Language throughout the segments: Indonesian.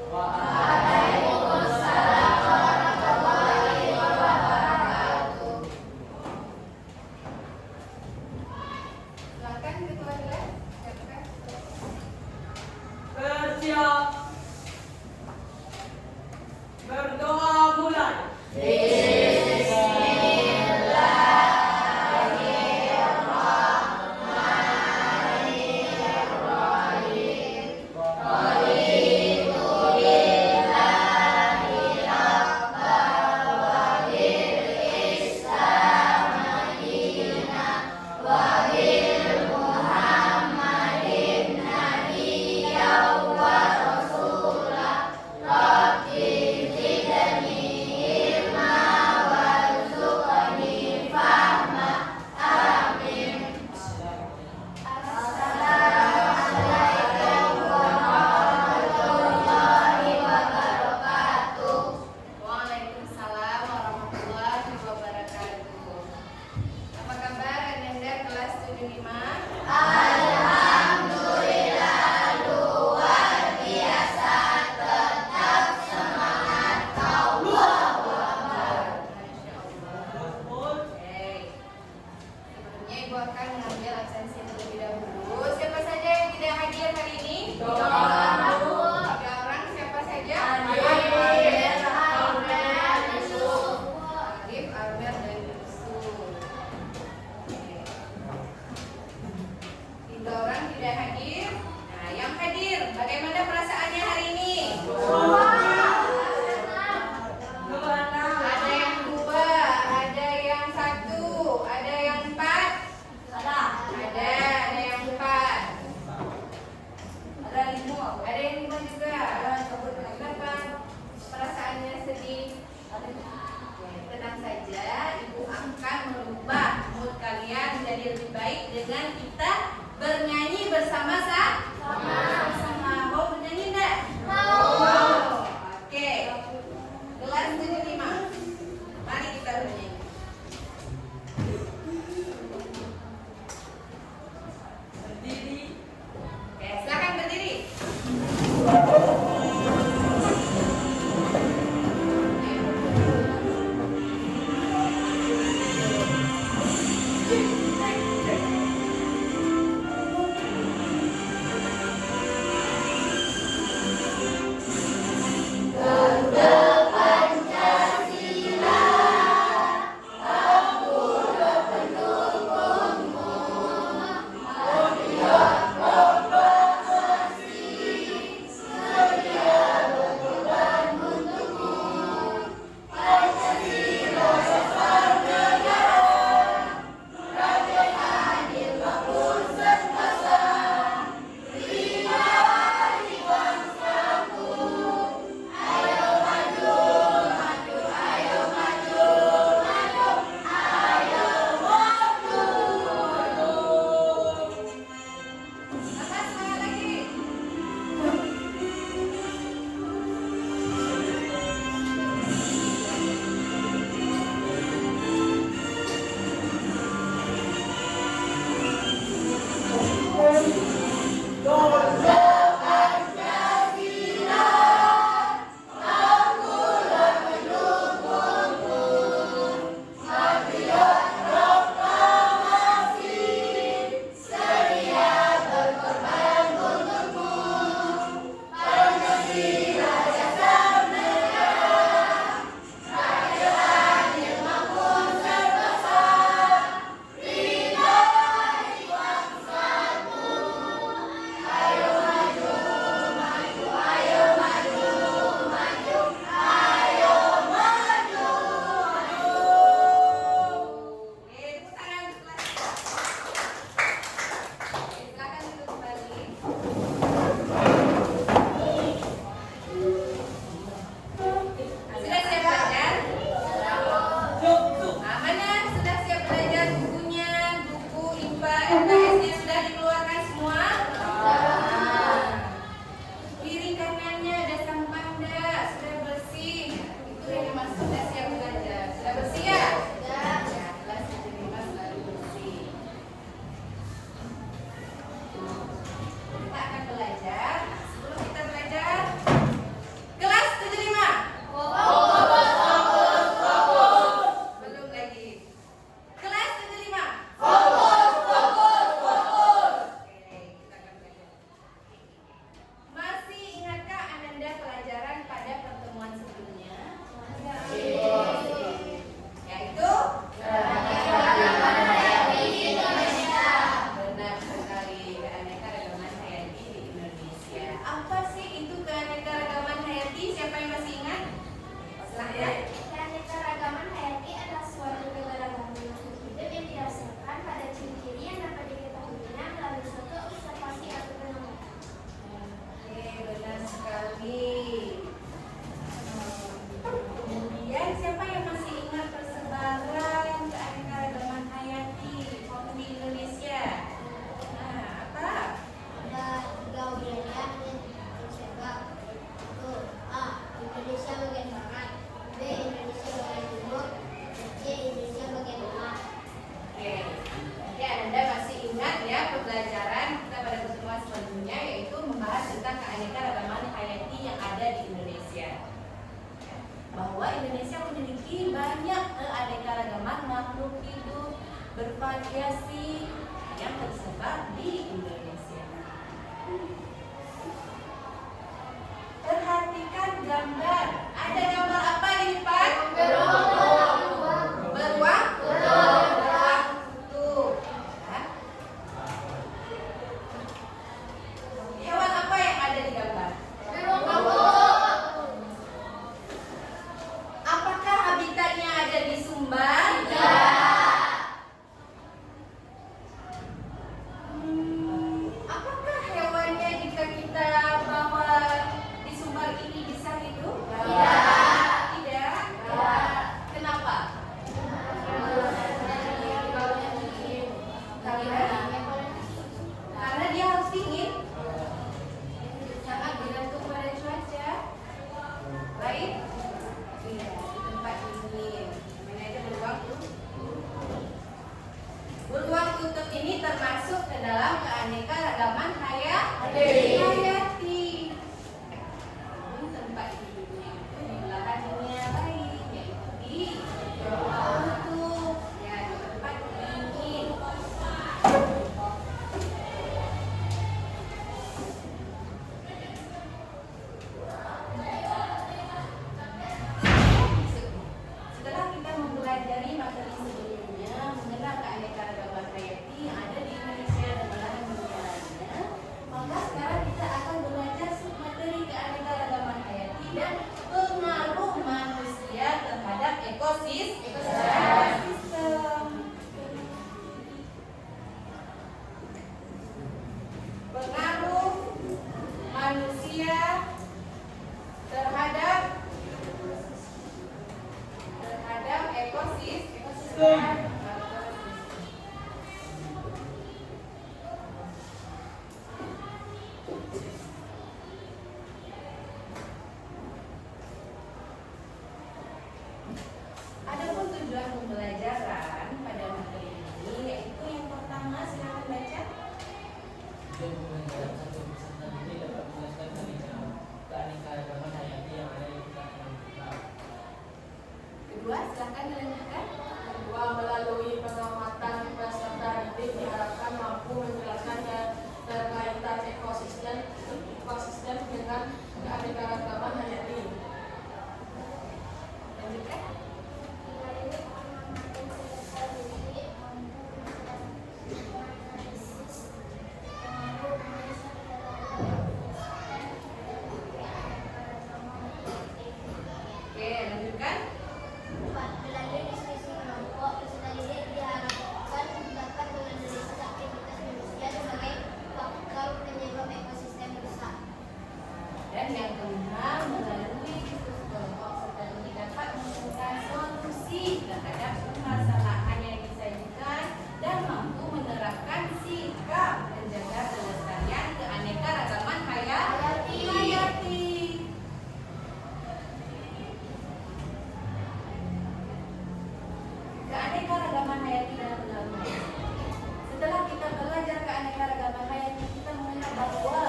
Waalaikumsalam warahmatullahi wabarakatuh. Silakan ketua kelas. Bersiap. Berdoa mulai. Bismillahirrahmanirrahim. Indonesia. Bahwa Indonesia memiliki banyak keanekaragaman makhluk hidup bervariasi yang tersebar di Indonesia. Perhatikan gambar. Ada gambar apa di depan? Beruang. Beruang? Beruang kutub. Ya. Hewan apa yang ada di gambar? Apakah habitatnya ada di Sumbar? Apakah hewannya jika kita bawa di Sumbar ini bisa hidup? Tidak. Kenapa? Karena dia harus dingin. Sangat bergantung pada cuaca. Baik? Iya, di tempat dingin. Mana ada beruang kutub? Beruang kutub ini termasuk ke dalam keanekaragaman hayati. Tempat hidupnya itu di belahan dunia lain, yaitu di beruang kutub. Ya, di tempat dingin. Setelah kita mempelajari materi sebelumnya mengenal keanekaragaman hayati yang ada di Indonesia dan belahan dunia lainnya, maka sekarang kita akan belajar submateri keanekaragaman hayati dan pengaruh manusia terhadap ekosistem. Pengaruh manusia terhadap ekosistem. Adapun tujuan pembelajaran pada materi ini yaitu yang pertama, silakan baca. Tujuan pembelajaran satu peserta ini dapat menjelaskan keanekaragaman hayati yang ada di kita. Kedua, silakan dilanjutkan. Kedua, melalui pengamatan peserta didik diharapkan mampu menjelaskan keterkaitan ekosistem dengan keanekaragaman hayati. Lanjutkan. Oke, lanjutkan. Melalui diskusi kelompok, peserta didik diharapkan dapat menganalisis aktivitas manusia sebagai faktor penyebab ekosistem rusak. Dan yang kelima, melalui diskusi kelompok serta didik dapat menemukan solusi terhadap permasalahan yang disajikan dan mampu menerapkan sikap menjaga kelestarian keanekaragaman hayati. Keanekaragaman hayati dan pengaruh manusia. Setelah kita belajar keanekaragaman hayati, kita mengenal bahwa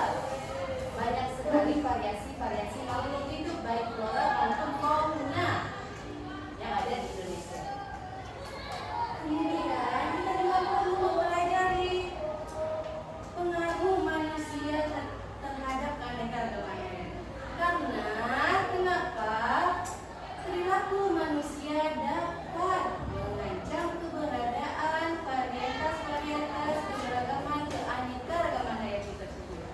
banyak sekali variasi makhluk hidup baik flora maupun fauna yang ada di Indonesia. Kemudian kita juga perlu mempelajari pengaruh manusia terhadap keanekaragaman hayati. Karena kenapa? Perilaku manusia dapat mengancam keberadaan varietas keberagaman keanekaragaman hayati tersebut.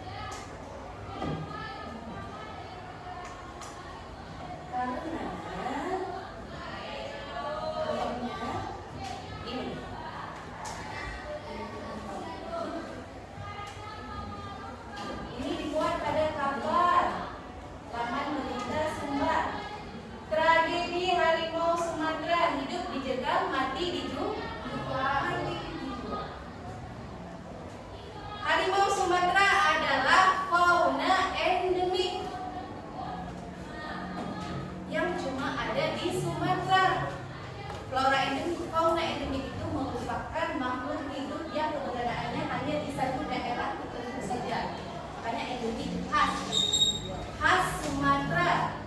Karena ini dibuat pada kabar laman berita Sumbar. Tragedi harimau Sumatera, hidup dijegal, mati dijual. Harimau Sumatera adalah fauna endemik yang cuma ada di Sumatera. Flora endemik, fauna endemik itu merupakan makhluk hidup yang keberadaannya hanya di satu daerah tertentu saja. Makanya endemik khas Sumatera.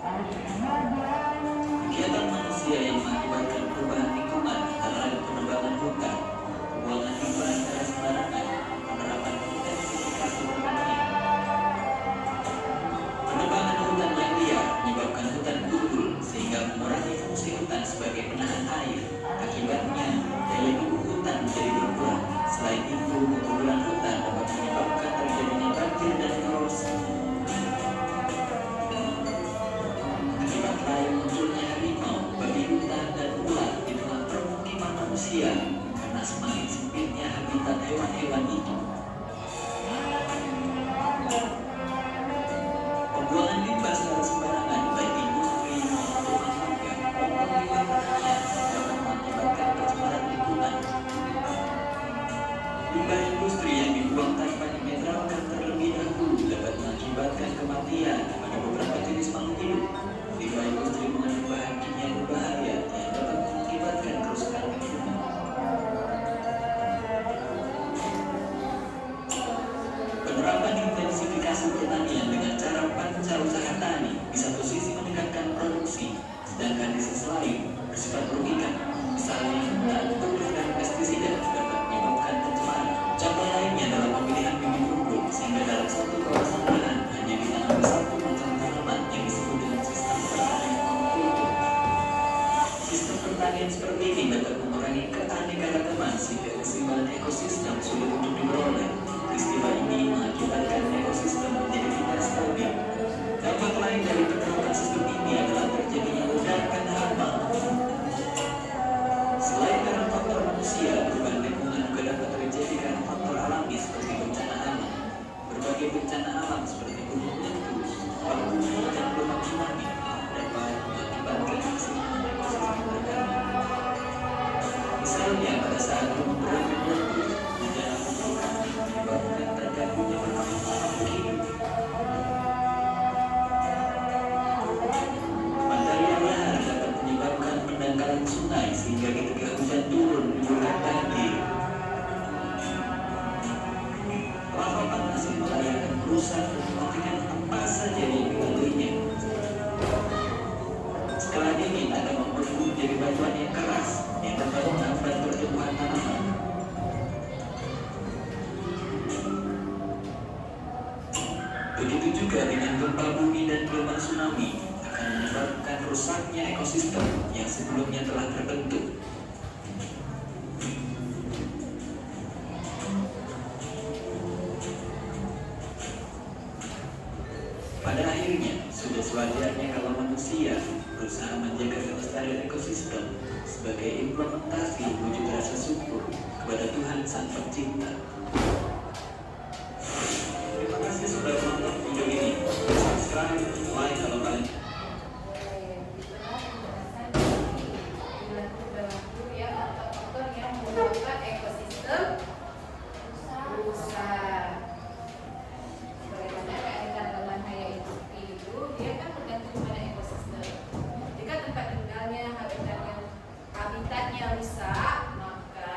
Kegiatan manusia yang mengakibatkan perubahan lingkungan antara lain penebangan hutan, pembuangan limbah secara sembarangan, penerapan intensifikasi bermain. Penebangan hutan yang liar menyebabkan hutan gundul sehingga mengurangi fungsi hutan sebagai penahan air. Akibatnya, daya dukung hutan menjadi berkurang. Selain itu, penggundulan hutan dapat menyebabkan terjadinya banjir dan erosi. Akibat lain munculnya harimau, babi hutan, dan ular di tengah permukiman manusia karena semakin sempitnya habitat hewan-hewan itu. Pembuangan limbah secara sembarangan baik industri maupun rumah tangga maupun di lingkungannya dapat mengakibatkan pencemaran lingkungan. Limbah industri yang dibuang tanpa dimineralkan terlebih dahulu dapat mengakibatkan kematian pada beberapa jenis makhluk hidup. Limbah industri mengandung bahan kimia berbahaya yang dapat mengakibatkan kerusakan lingkungan. Penerapan intensifikasi pertanian dengan cara panca usaha tani di satu sisi meningkatkan produksi, sedangkan di sisi lain bersifat merugikan. Misalnya, penggunaan pupuk dan pestisida dapat menyebabkan pencemaran. Contoh lainnya dalam pemilihan bibit unggul, sehingga dalam satu kawasan lahan hanya ditanami satu macam tanaman yang disebut dengan sistem pertanian monokultur. Sistem pertanian seperti ini dapat mengurangi keanekaragaman sehingga keseimbangan ekosistem sulit untuk diperoleh. Peristiwa ini mengakibatkan ekosistem menjadi tidak stabil. Dampak lain dari penerapan sistem ini adalah terjadinya ledakan hama. Selain karena faktor manusia, perubahan lingkungan juga dapat terjadi karena faktor alami seperti bencana alam. Berbagai bencana alam seperti gunung meletus, palu bumi, dan gelombang tsunami dapat mengakibatkan keseimbangan ekosistem terganggu. Misalnya pada saat gunung berapi meletus, bencana vulkanik menyebabkan terganggunya berbagai makhluk hidup. Material lahar dapat menyebabkan pendangkalan sungai sehingga ketika hujan turun menimbulkan banjir. Lava panas yang membahayakan merusak dan mematikan apa saja yang dilaluinya. Skala dingin akan membeku menjadi batuan yang keras yang dapat menghambat pertumbuhan tanaman. Begitu juga dengan gempa bumi dan gelombang tsunami akan menyebabkan rusaknya ekosistem yang sebelumnya telah terbentuk. Pada akhirnya, sudah sewajarnya kalau manusia berusaha menjaga kelestarian ekosistem sebagai implementasi wujud rasa syukur kepada Tuhan Sang Pencipta. Terima kasih sudah menonton video ini. Subscribe, like kalau kalian. Perilaku yang faktor yang menyebabkan ekosistem rusak. Sebagaimana keanekaragaman hayati itu, dia kan bergantung pada ekosistem. Jika tempat tinggalnya, habitatnya rusak, maka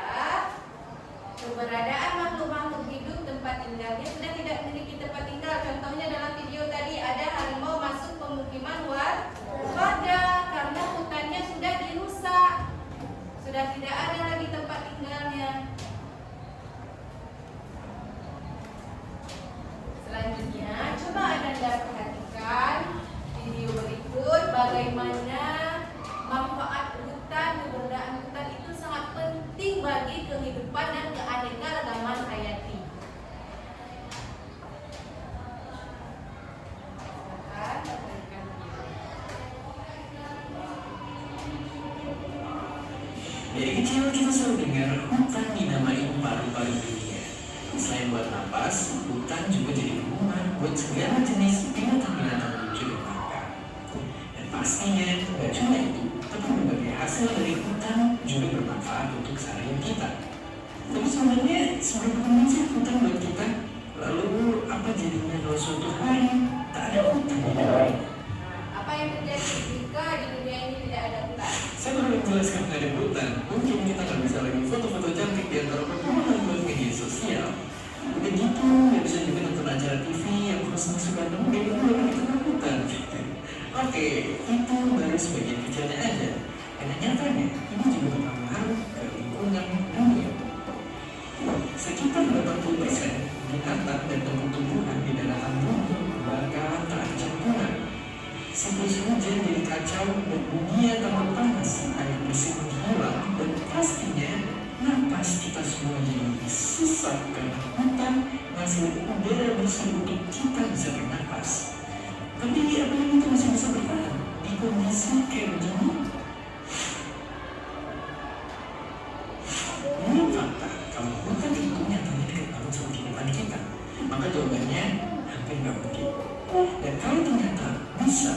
keberadaan makhluk-makhluk hidup tempat tinggalnya sudah tidak memiliki tempat tinggal. Contohnya dalam video tadi ada harimau masuk pemukiman warga karena hutannya sudah dirusak, sudah tidak ada lagi tempat tinggalnya. Selanjutnya, coba Anda perhatikan video berikut bagaimana manfaat hutan, keberadaan hutan itu sangat penting bagi kehidupan dan keanekaragaman hayati. Silakan perhatikan video. Dari kecil kita selalu dengar hutan dinamai paru-paru dunia. Selain buat napas, hutan juga jadi rumah buat segala jenis binatang-binatang lucu dan langka. Dan pastinya, gak cuma itu, tapi berbagai hasil dari hutan juga bermanfaat untuk keseharian kita. Tapi sebenarnya seberapa penting sih hutan buat kita? Lalu apa jadinya kalau suatu hari tak ada hutan di dunia? Apa yang terjadi jika di dunia ini tidak ada hutan? Saya baru menjelaskan mengenai hutan. Mungkin kita nggak bisa lagi foto-foto cantik di antara pertemuan buat media sosial. Udah gitu, nggak bisa juga nonton acara TV yang terus masukkan demi di tengah hutan. Oke, itu baru sebagian kecilnya aja. Karena nyatanya ini juga berpengaruh ke lingkungan dunia. Sekitar 80% binatang dan tumbuh-tumbuhan di daratan bumi bakalan terancam punah. Siklus hujan jadi kacau dan dunia tambah panas, air bersih menghilang, dan pastinya napas kita semua jadi lebih susah karena hutan ngasih udara bersih untuk kita bisa bernapas. Tapi apa yang itu masih bisa bertahan di kondisi kayak begini? Ini fakta kalau hutan itu nyatanya dekat banget sama kehidupan kita, maka jawabannya hampir nggak mungkin. Dan kalau ternyata bisa,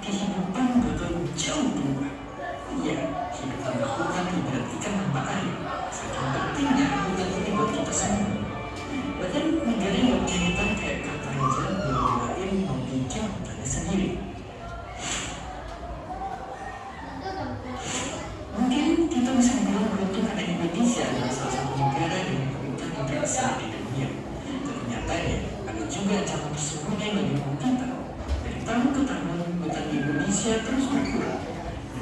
kehidupan bakal jauh berubah. Iya, hidup tanpa hutan ibarat ikan tanpa air. Saking pentingnya hutan ini buat kita semua. Bahkan negara yang punya hutan kayak Qatar aja bela-belain mau bikin hutannya sendiri. Mungkin kita bisa dibilang beruntung karena Indonesia adalah salah satu negara dengan hutan yang terbesar di dunia. Tapi nyatanya ada juga ancaman tersembunyi bagi kita. Dari tahun ke tahun hutan di Indonesia terus berkurang.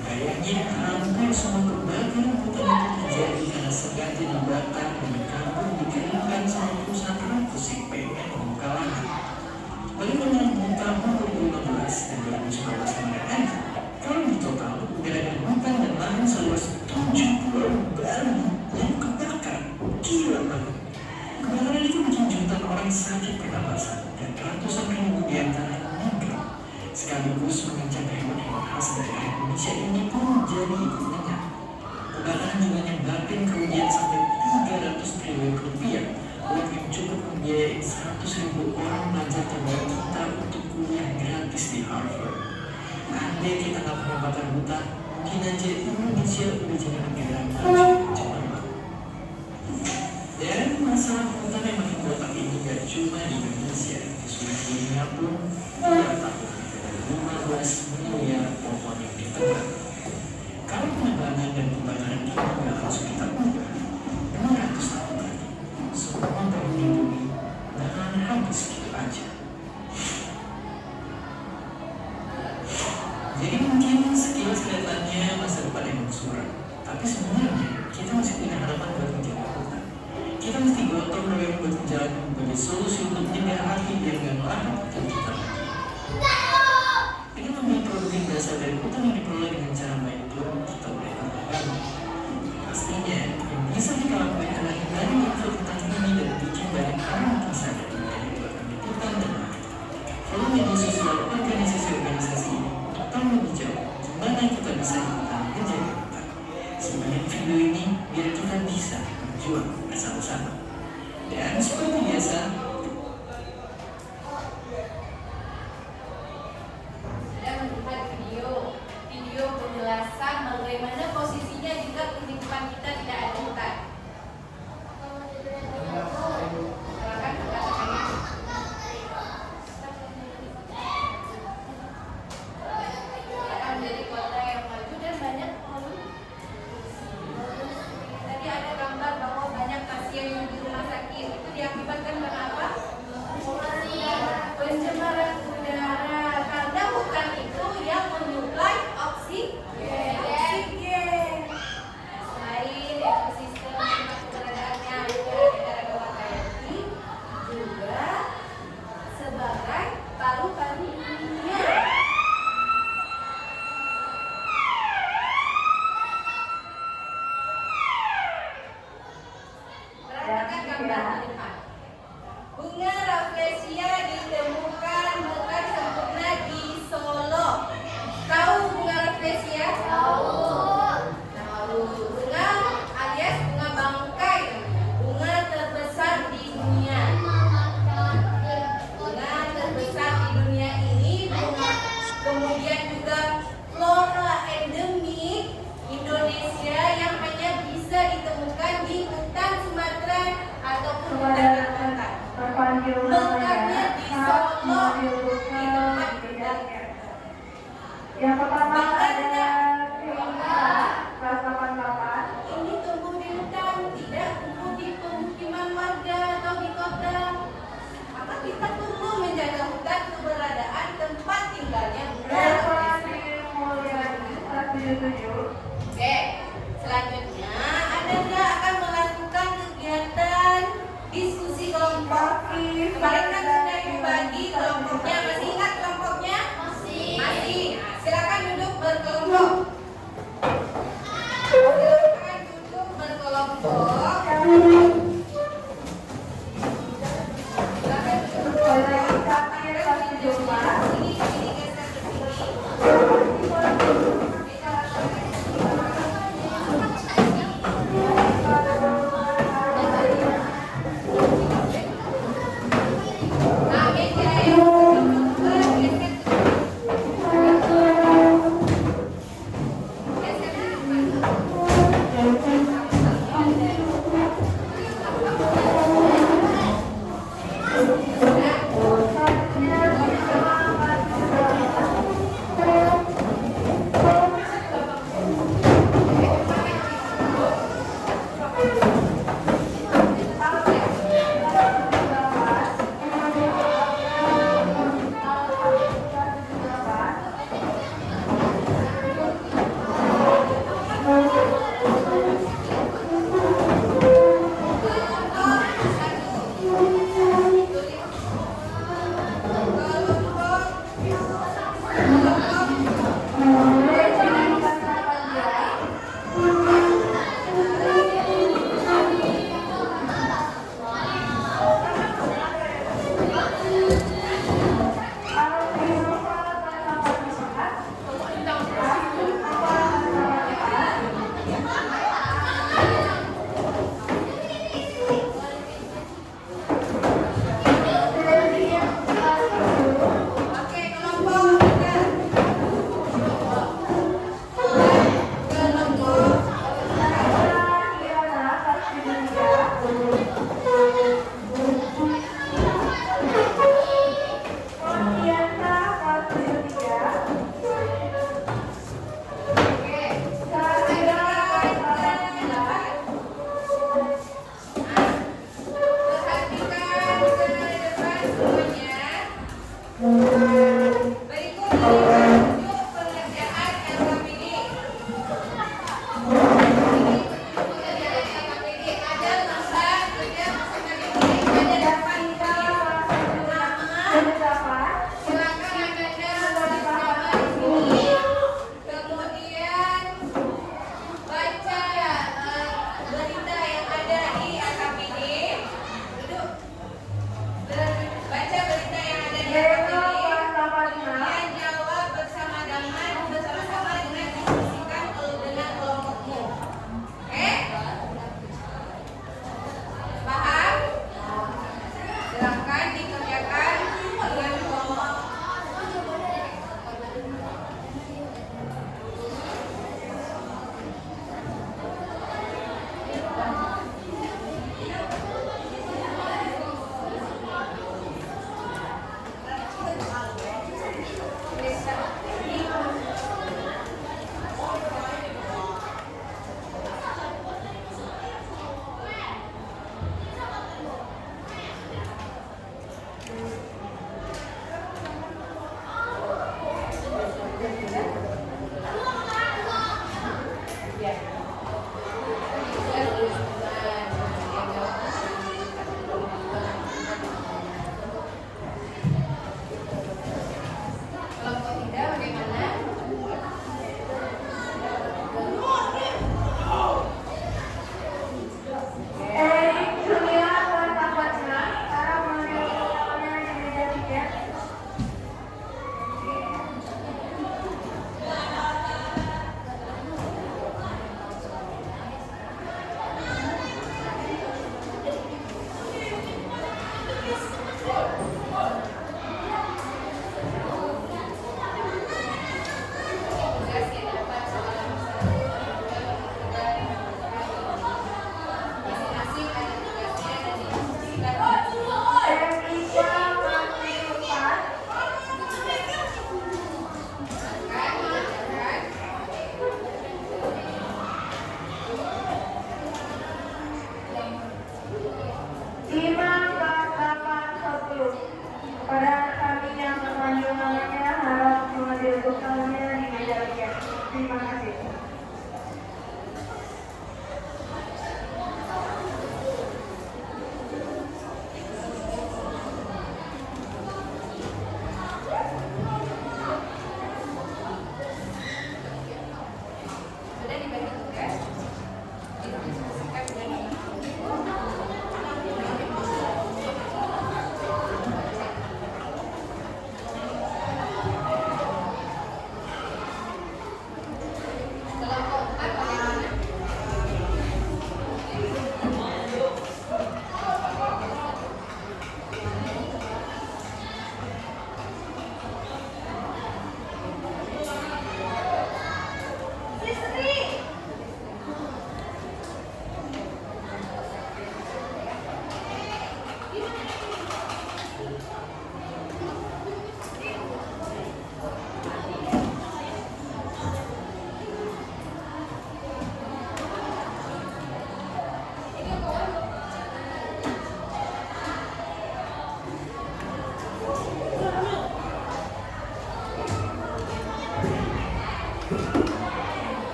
Kayaknya hampir semua kebakaran hutan itu terjadi karena sengaja dibakar dan dikabur dikeringkan sama perusahaan rakus yang pengen membuka lahan. Bagi penelitian tahun 2015 dan 2019 kemarin, kalau di total udah ada hutan dan lahan seluas 7 pulau baru yang kebakar. Gila banget. Kebakaran itu bikin jutaan orang sakit pernapasan dan ratusan ribu diantaranya meninggal. Sekaligus mengancam hewan-hewan khas daerah Indonesia ini pun jadi ikut lenyap. Kebakaran juga nyebabin kerugian sampai 300 triliun rupiah, uang yang cukup membiayai 100.000 orang belajar terbaik kita untuk kuliah gratis di Harvard. Andai kita nggak pernah bakar hutan, mungkin aja Indonesia udah jadi negara maju cemerlang. Dan masalah hutan yang makin botak ini gak cuma di Indonesia, di seluruh dunia pun terdapat 15 miliar pohon yang ditebang. Kalau penebangan dan pembakaran ini nggak langsung kita ubah, 200 tahun lagi, semua pohon di bumi bakalan habis gitu aja. Jadi mungkin sekilas kelihatannya masa depan emang suram, tapi sebenarnya kita masih punya harapan buat menjaga hutan. Kita mesti gotong royong buat menjalankan berbagai solusi untuk mencegah api biar nggak melahap hutan kita. Dengan memilih produk yang berasal dari hutan yang diperoleh dengan cara baik pun kita boleh tambahkan. Pastinya yang bisa kita lakukan adalah hindari konflik hutan ini dan bikin banyak orang yang sadar mengenai kebakaran di hutan dan lahan. Follow media sosial organisasi-organisasi ini untuk tahu lebih jauh gimana kita bisa ikutan menjaga hutan. Sebenarnya kelompoknya. Masih ingat kelompoknya? Masih. Masih. Nah, silakan duduk berkelompok. Silakan duduk berkelompok.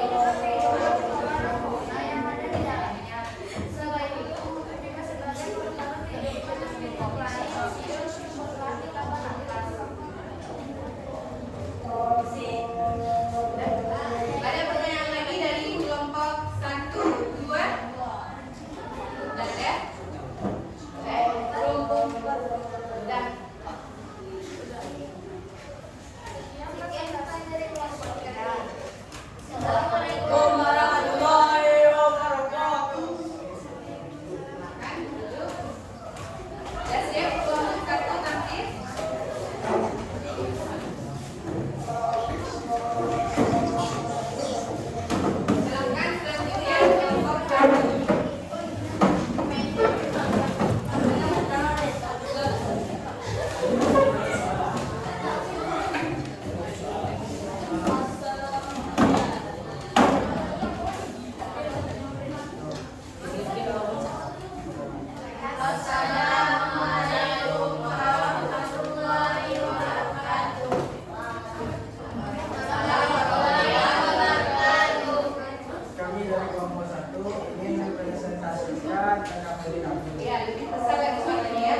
fauna yang ada di dalamnya. Selain itu, juga sebagai pengaruh dari kelompok lain, sumber plastik tambah nafas. Ada pertanyaan lagi dari kelompok 1, 2? Udah ya? Udah. Sekian Bapak dari kelompok kami. Assalamualaikum warahmatullahi wabarakatuh. Makan dulu. Udah siap kelompok 1 tampil? Silakan selanjutnya kelompok 1. Assalamualaikum warahmatullahi wabarakatuh. Kami dari kelompok 1 ingin mempresentasikan tentang kami. Ya, lebih besar lagi suaranya ya.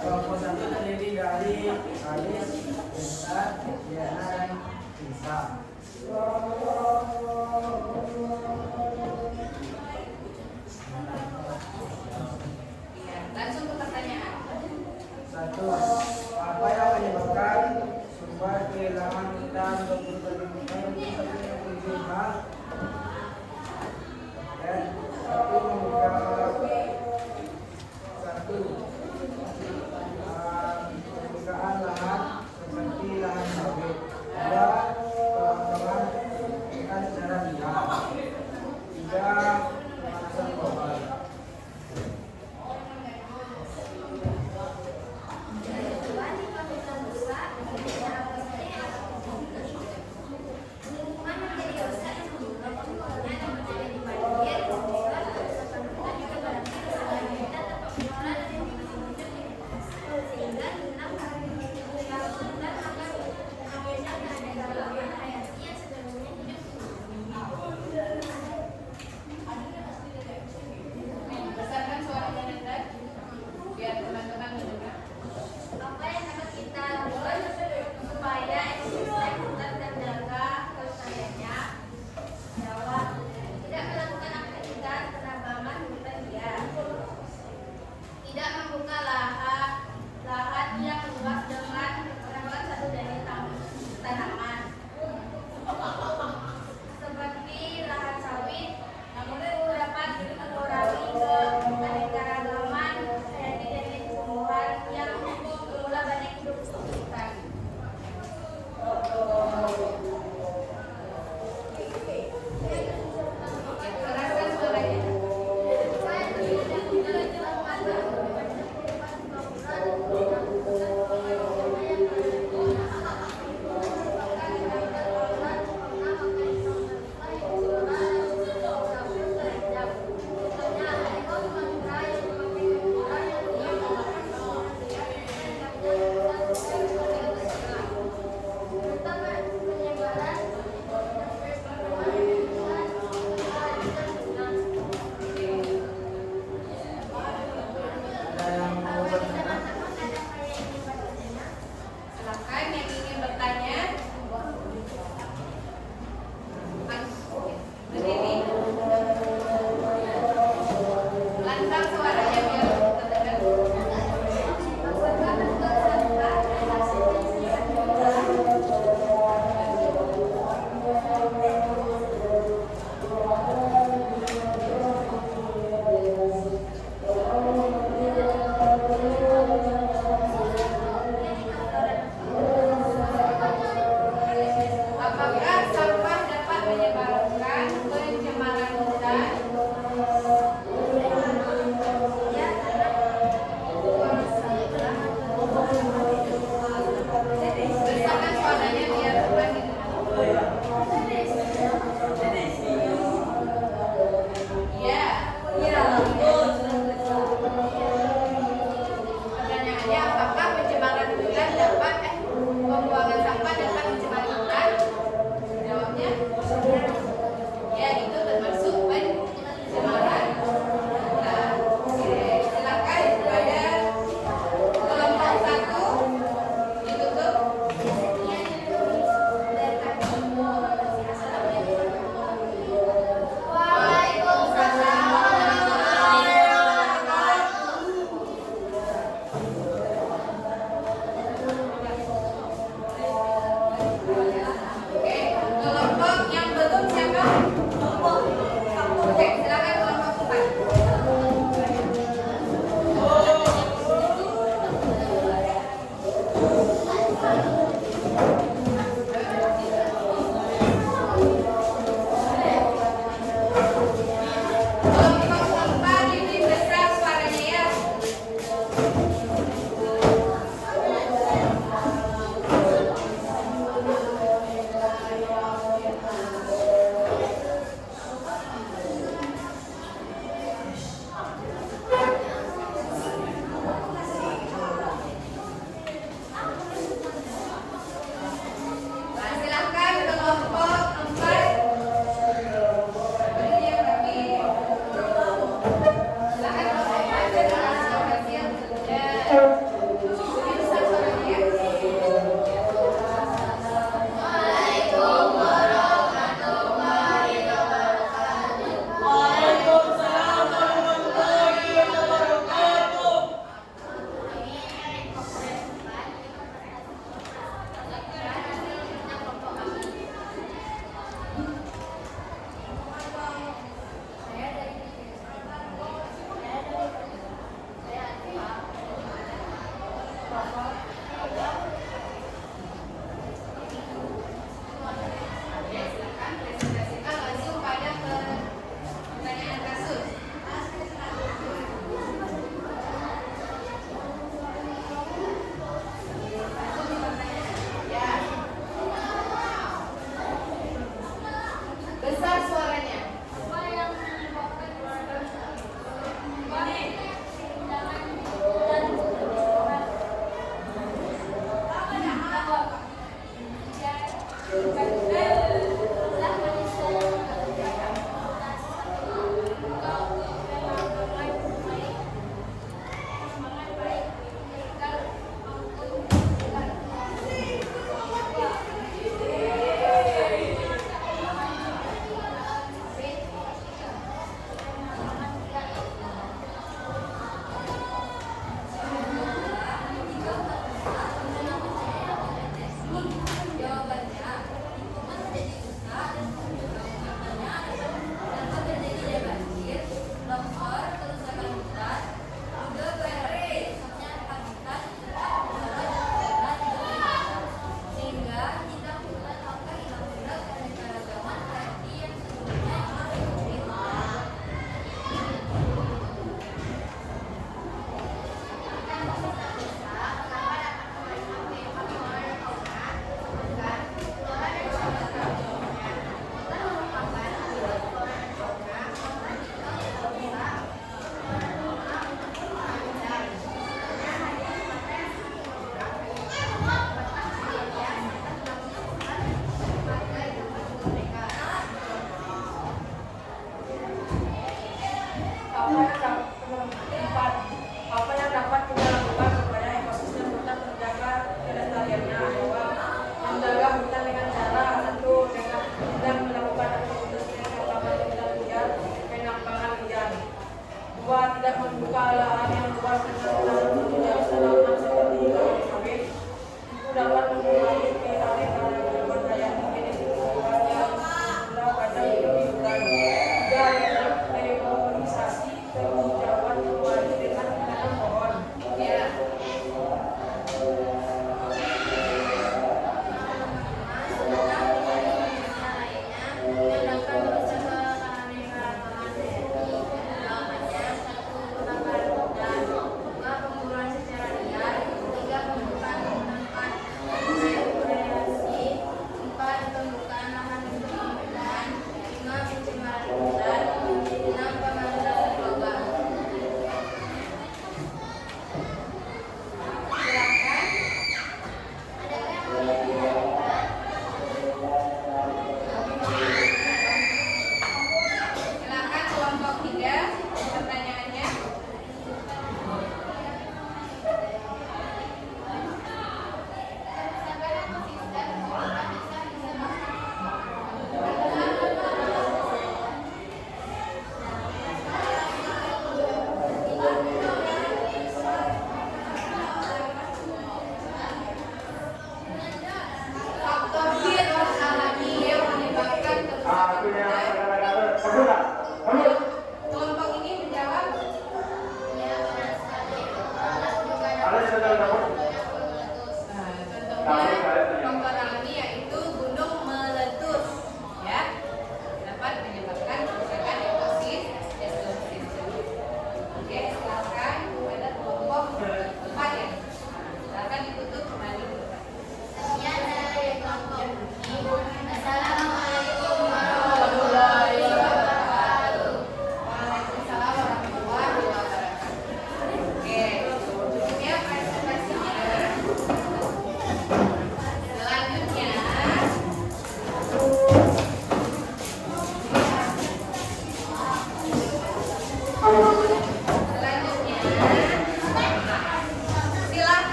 Kelompok 1 terdiri dari Alis, Intan, Diana, dan Lisa. Iya, langsung ke pertanyaan. 1. Apa yang menyebabkan sumber kehilangan hutan berbagai hal? Dan 1. Pembukaan lahan seperti lahan sawit. 2. Pemakaman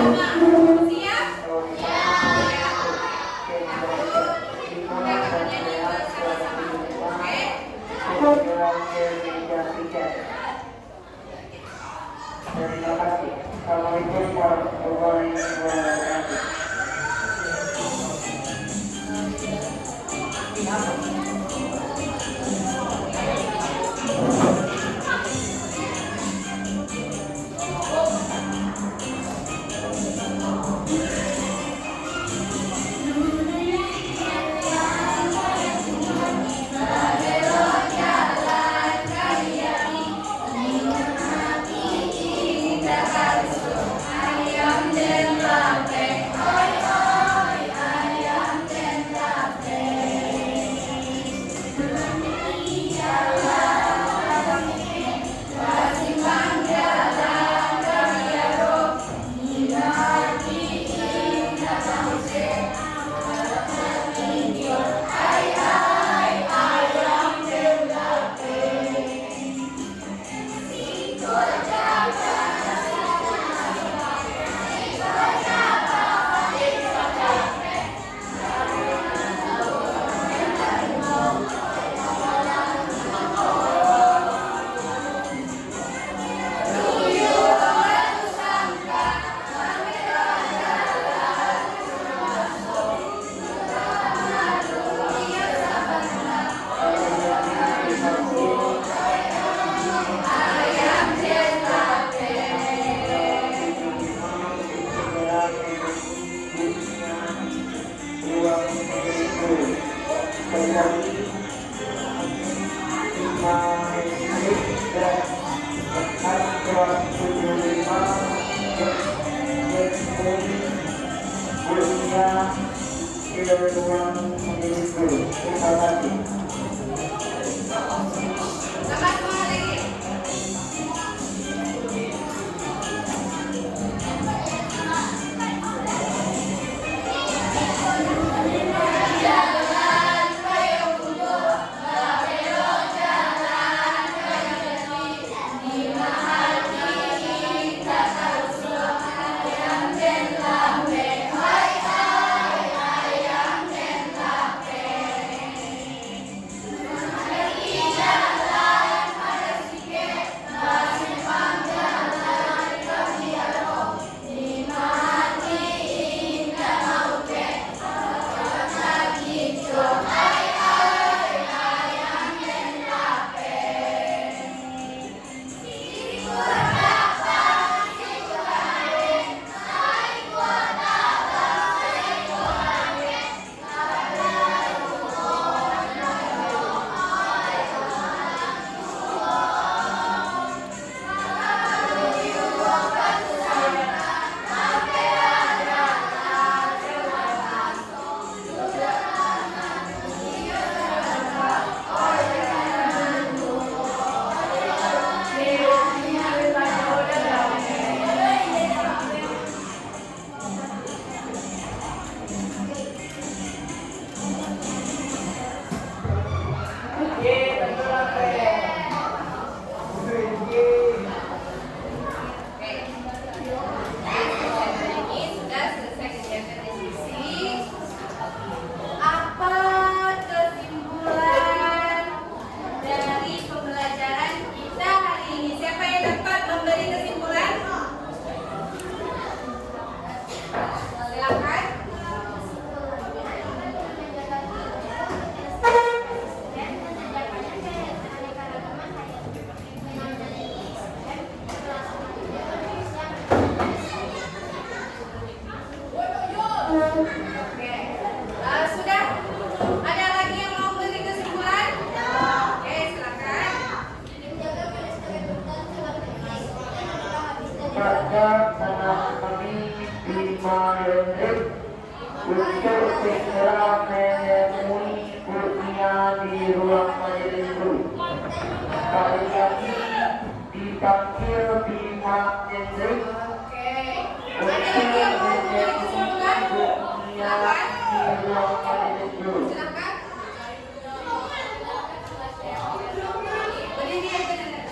bersama-sama. Siap? Ya. Kita akan nyanyi bersama-sama. Oke? Terima kasih. Assalamualaikum warahmatullahi wabarakatuh. Selamat malam.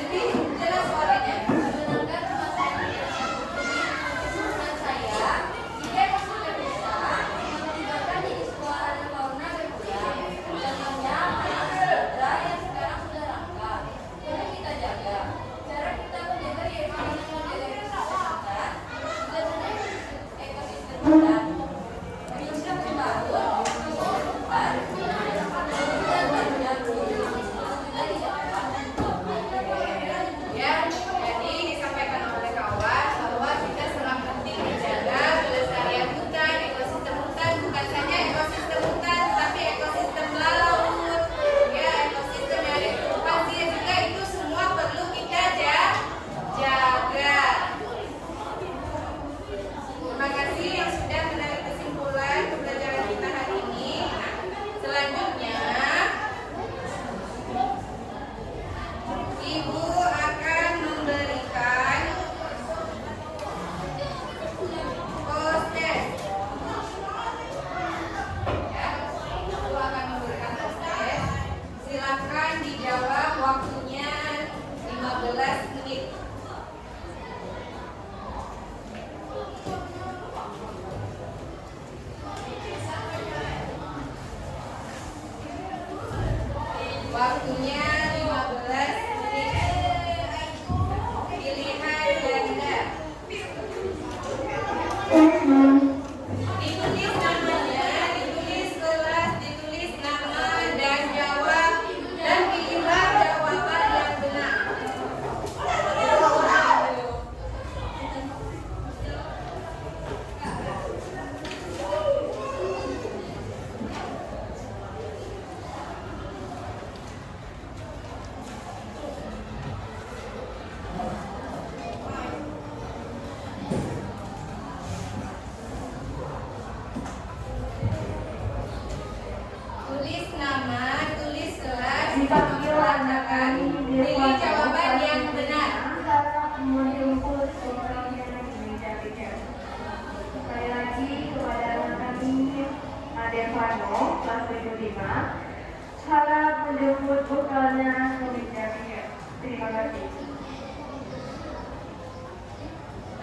Jadi jelas suaranya.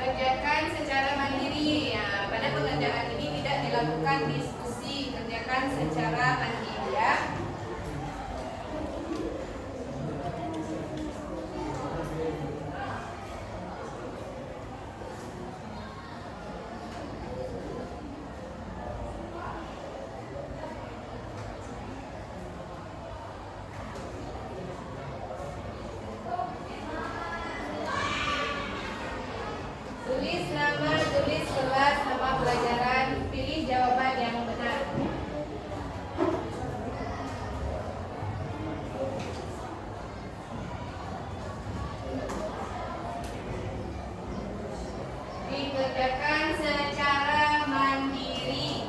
Kerjakan secara mandiri. Ya, pada pengerjaan ini tidak dilakukan diskusi, kerjakan secara mandiri ya. Tulis nama, tulis kelas, nama pelajaran, pilih jawaban yang benar. Dikerjakan secara mandiri.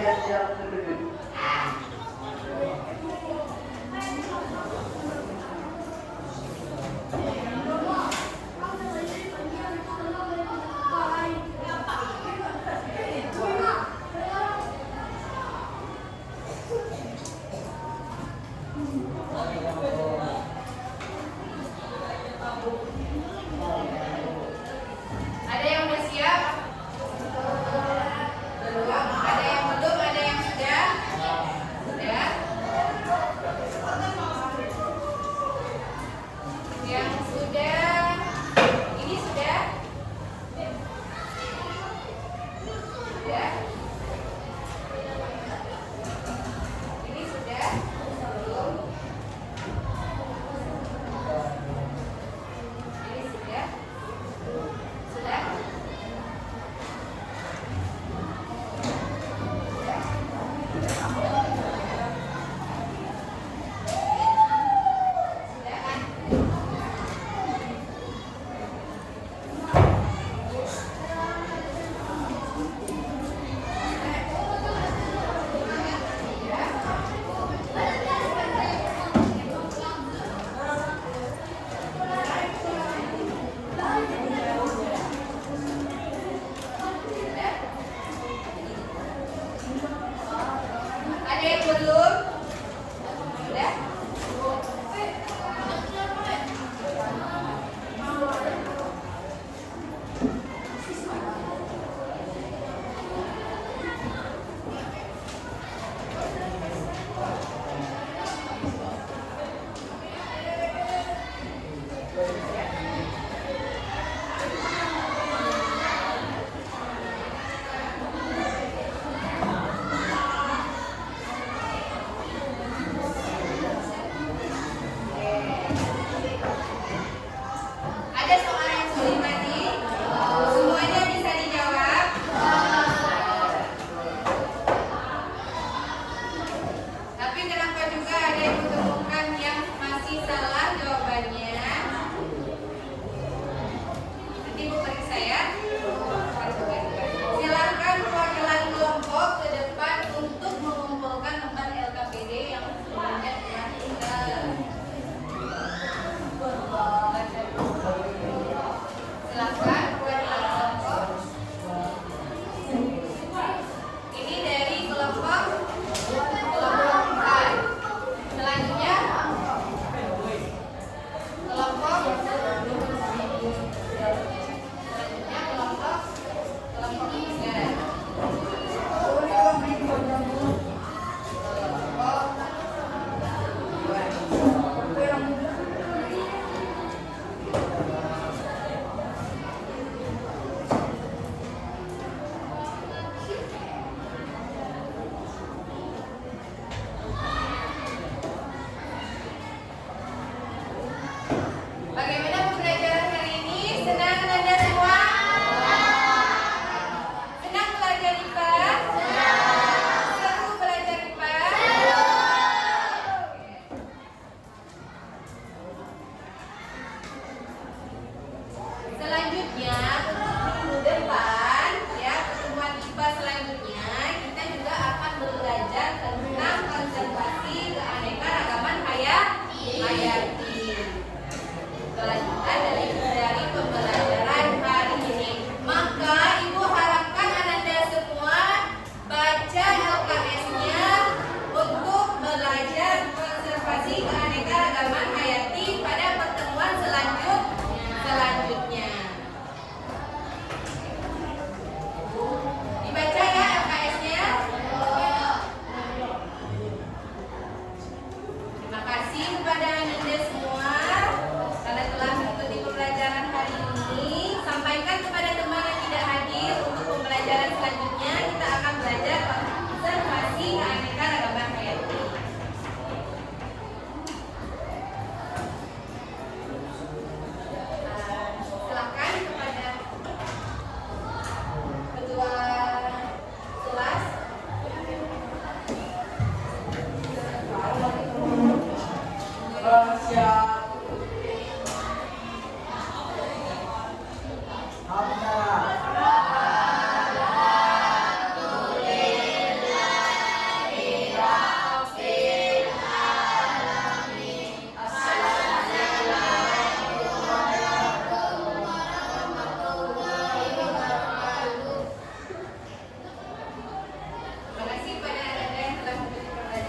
ayat yang kedua.